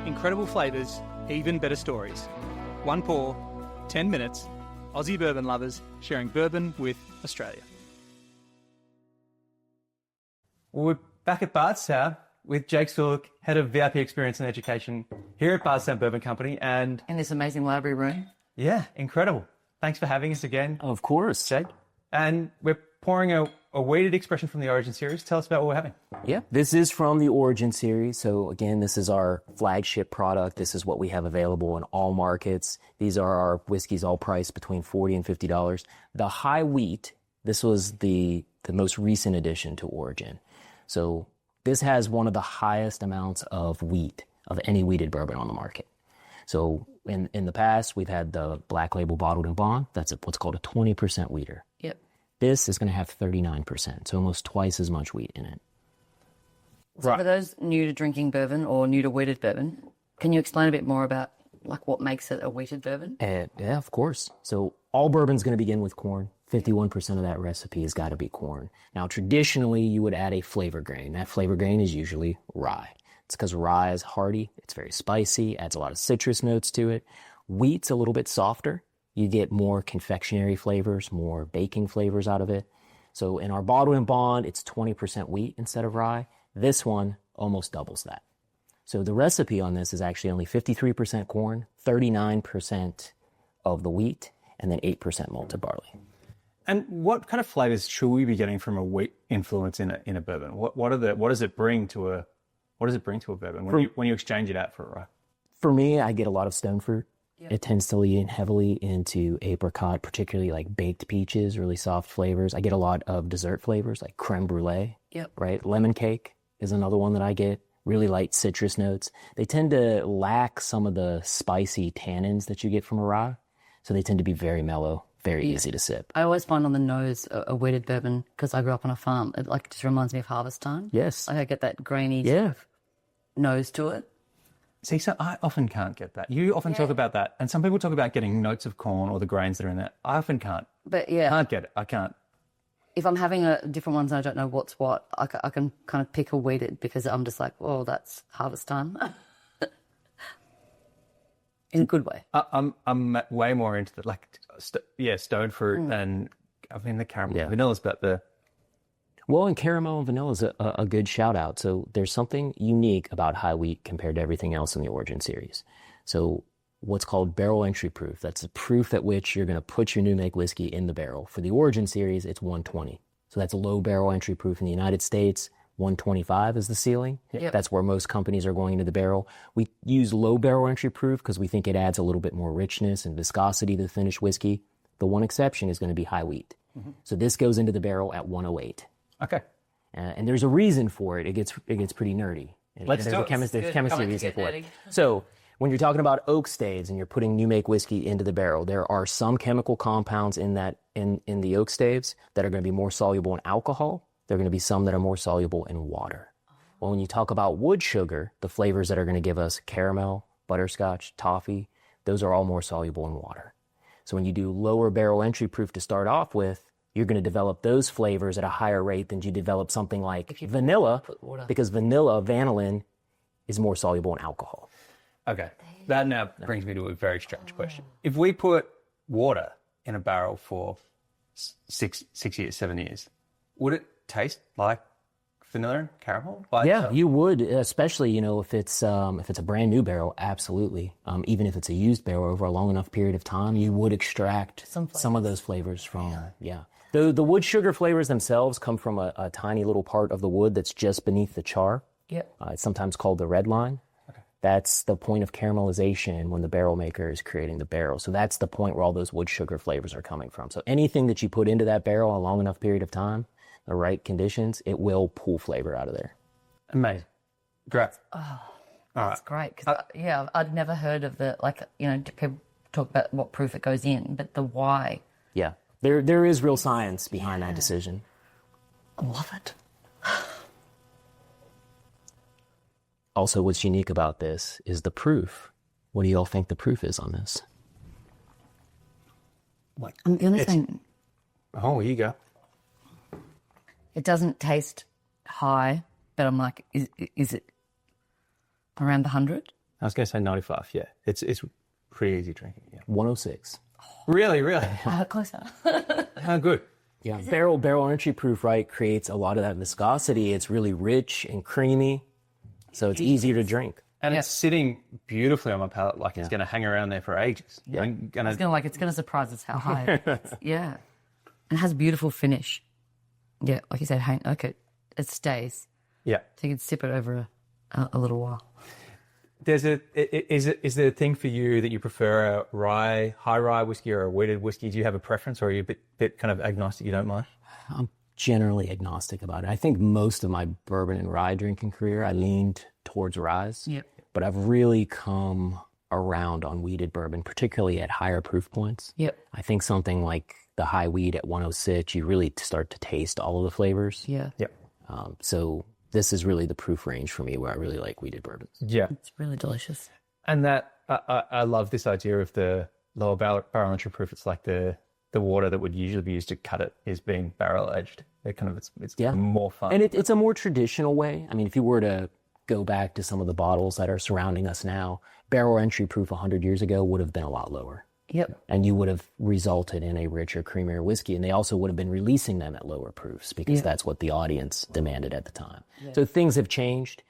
Incredible flavours, even better stories. One pour, 10 minutes. Aussie bourbon lovers sharing bourbon with Australia. Well, we're back at Bardstown with Jake Sulek, Head of VIP Experience and Education here at Bardstown Bourbon Company. And in this amazing library room. Yeah, incredible. Thanks for having us again. Of course. Jake. And we're pouring a weighted expression from the Origin series. Tell us about what we're having. Yeah, this is from the Origin series. So again, this is our flagship product. This is what we have available in all markets. These are our whiskeys, all priced between $40 and $50. The high wheat, this was the most recent addition to Origin. So this has one of the highest amounts of wheat of any wheated bourbon on the market. So in the past, we've had the Black Label Bottled and Bond. That's what's called a 20% wheater. Yep. This is going to have 39%, so almost twice as much wheat in it. So right. For those new to drinking bourbon or new to wheated bourbon, can you explain a bit more about like what makes it a wheated bourbon? Yeah, of course. So all bourbon's going to begin with corn. 51% of that recipe has got to be corn. Now, traditionally, you would add a flavor grain. That flavor grain is usually rye. It's because rye is hearty, it's very spicy, adds a lot of citrus notes to it. Wheat's a little bit softer. You get more confectionery flavors, more baking flavors out of it. So in our Bottled and Bond, it's 20% wheat instead of rye. This one almost doubles that. So the recipe on this is actually only 53% corn, 39% of the wheat, and then 8% malted barley. And what kind of flavors should we be getting from a wheat influence in a bourbon? What does it bring to a bourbon when you exchange it out for a rye? For me, I get a lot of stone fruit. Yep. It tends to lean heavily into apricot, particularly like baked peaches, really soft flavors. I get a lot of dessert flavors like crème brûlée, Yep. right? Lemon cake is another one that I get. Really light citrus notes. They tend to lack some of the spicy tannins that you get from a rye, so they tend to be very mellow, very easy to sip. I always find on the nose a wheated bourbon, because I grew up on a farm, it like just reminds me of harvest time. Yes. Like I get that grainy sort of nose to it. See, so I often can't get that. You often talk about that, and some people talk about getting notes of corn or the grains that are in there. I often can't. But yeah. Can't get it. I can't. If I'm having different ones and I don't know what's what, I can kind of pick a wheated because I'm just like, oh, that's harvest time. In a good way. I'm way more into the, stone fruit and the caramel. Yeah. Vanilla's about the... Well, and caramel and vanilla is a good shout out. So there's something unique about high wheat compared to everything else in the Origin series. So what's called barrel entry proof. That's the proof at which you're going to put your new make whiskey in the barrel. For the Origin series, it's 120. So that's a low barrel entry proof in the United States. 125 is the ceiling. Yep. That's where most companies are going into the barrel. We use low barrel entry proof because we think it adds a little bit more richness and viscosity to the finished whiskey. The one exception is going to be high wheat. Mm-hmm. So this goes into the barrel at 108. Okay. And there's a reason for it. It gets pretty nerdy. Let's do it. There's chemistry reason for it. So when you're talking about oak staves and you're putting new make whiskey into the barrel, there are some chemical compounds in the oak staves that are going to be more soluble in alcohol. There are going to be some that are more soluble in water. Well, when you talk about wood sugar, the flavors that are going to give us caramel, butterscotch, toffee, those are all more soluble in water. So when you do lower barrel entry proof to start off with, you're going to develop those flavors at a higher rate than you develop something like vanilla, because vanillin is more soluble in alcohol. Okay. That now brings me to a very strange question. If we put water in a barrel for 6 years, 7 years, would it taste like vanilla and caramel? You would, especially, if it's a brand new barrel, absolutely. Even if it's a used barrel over a long enough period of time, you would extract some of those flavors from, The wood sugar flavors themselves come from a tiny little part of the wood that's just beneath the char. Yep. It's sometimes called the red line. Okay. That's the point of caramelization when the barrel maker is creating the barrel. So that's the point where all those wood sugar flavors are coming from. So anything that you put into that barrel a long enough period of time, the right conditions, it will pull flavor out of there. Amazing. Great. Oh, that's great. Cause I'd never heard of people talk about what proof it goes in, but the why. Yeah. There is real science behind that decision. I love it. Also, what's unique about this is the proof. What do you all think the proof is on this? I'm going to say... Oh, here you go. It doesn't taste high, but I'm like, is it around the 100? I was going to say 95. Yeah, it's pretty easy drinking. Yeah. 106. Really. Closer. How good. Yeah, barrel entry proof, right, creates a lot of that viscosity. It's really rich and creamy, so it's easier to drink. And it's sitting beautifully on my palate, like it's going to hang around there for ages. Yeah. It's gonna surprise us how high it is. Yeah. And it has a beautiful finish. Yeah, like you said, it stays. Yeah. So you can sip it over a little while. Is there a thing for you that you prefer a high rye whiskey or a wheated whiskey? Do you have a preference, or are you a bit kind of agnostic, you don't mind? I'm generally agnostic about it. I think most of my bourbon and rye drinking career, I leaned towards ryes. Yep. But I've really come around on wheated bourbon, particularly at higher proof points. Yep. I think something like the high wheat at 106, you really start to taste all of the flavors. Yeah. Yep. So this is really the proof range for me where I really like wheated bourbons. Yeah. It's really delicious. And that I love this idea of the lower barrel entry proof. It's like the water that would usually be used to cut it is being barrel aged. It's more fun. And it's a more traditional way. I mean, if you were to go back to some of the bottles that are surrounding us now, barrel entry proof 100 years ago would have been a lot lower. Yep. And you would have resulted in a richer, creamier whiskey. And they also would have been releasing them at lower proofs because that's what the audience demanded at the time. Yeah. So things have changed.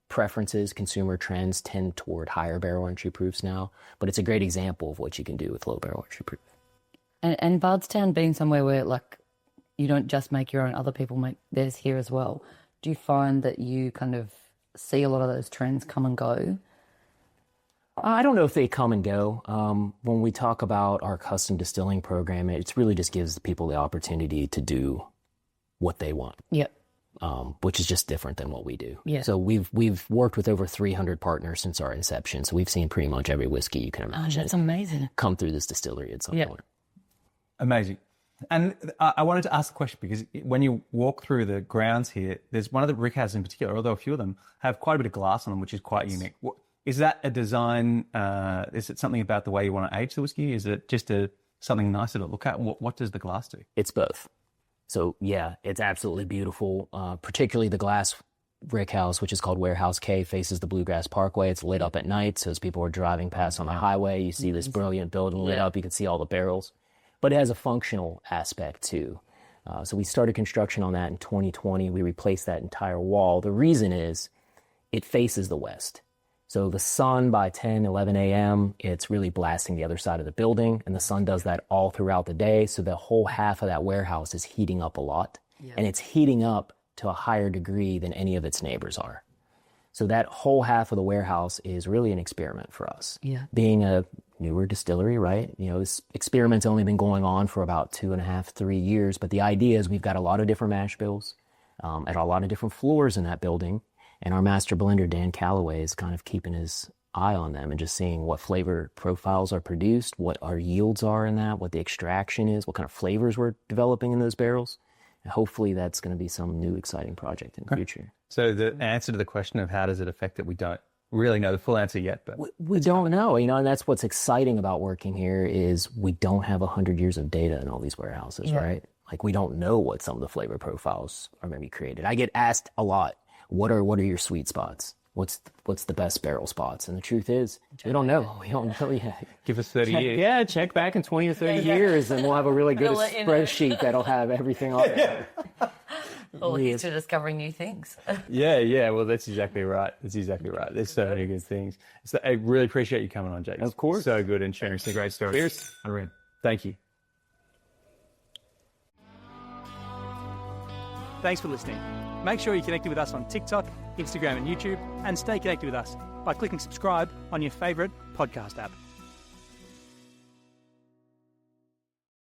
Preferences, consumer trends tend toward higher barrel entry proofs now. But it's a great example of what you can do with low barrel entry proof. And Bardstown being somewhere where, like, you don't just make your own, other people make theirs here as well. Do you find that you kind of see a lot of those trends come and go? I don't know if they come and go. When we talk about our custom distilling program, it really just gives people the opportunity to do what they want. Yep. Which is just different than what we do. Yeah. So we've worked with over 300 partners since our inception. So we've seen pretty much every whiskey you can imagine. That's amazing. Come through this distillery at some point. Amazing. And I wanted to ask a question because when you walk through the grounds here, there's one of the brick houses in particular, although a few of them have quite a bit of glass on them, which is quite unique. Is that a design? Is it something about the way you want to age the whiskey? Is it just something nicer to look at? What does the glass do? It's both. So yeah, it's absolutely beautiful. Particularly the glass brick house, which is called Warehouse K, faces the Bluegrass Parkway. It's lit up at night, so as people are driving past on the highway, you see this brilliant building lit up. You can see all the barrels. But it has a functional aspect too. So we started construction on that in 2020. We replaced that entire wall. The reason is it faces the west. So the sun by 10, 11 a.m., it's really blasting the other side of the building, and the sun does that all throughout the day. So the whole half of that warehouse is heating up a lot, and it's heating up to a higher degree than any of its neighbors are. So that whole half of the warehouse is really an experiment for us. Yeah. Being a newer distillery, right? You know, this experiment's only been going on for about 2.5, 3 years, but the idea is we've got a lot of different mash bills at a lot of different floors in that building. And our master blender, Dan Calloway, is kind of keeping his eye on them and just seeing what flavor profiles are produced, what our yields are in that, what the extraction is, what kind of flavors we're developing in those barrels. And hopefully that's going to be some new exciting project in the future. So the answer to the question of how does it affect it, we don't really know the full answer yet. But we don't know, you know, and that's what's exciting about working here is we don't have 100 years of data in all these warehouses, right? Like we don't know what some of the flavor profiles are going to be created. I get asked a lot, what are your sweet spots? What's the best barrel spots? And the truth is, we don't know. We don't know yet. Give us 30 years. Yeah, check back in 20 or 30 years and we'll have a really good spreadsheet that'll have everything on there. Well, looking to discovering new things. Yeah. Well, that's exactly right. There's so many good things. So I really appreciate you coming on, Jake. Of course. So good and sharing some great stories. Cheers. Thank you. Thanks for listening. Make sure you're connected with us on TikTok, Instagram and YouTube, and stay connected with us by clicking subscribe on your favourite podcast app.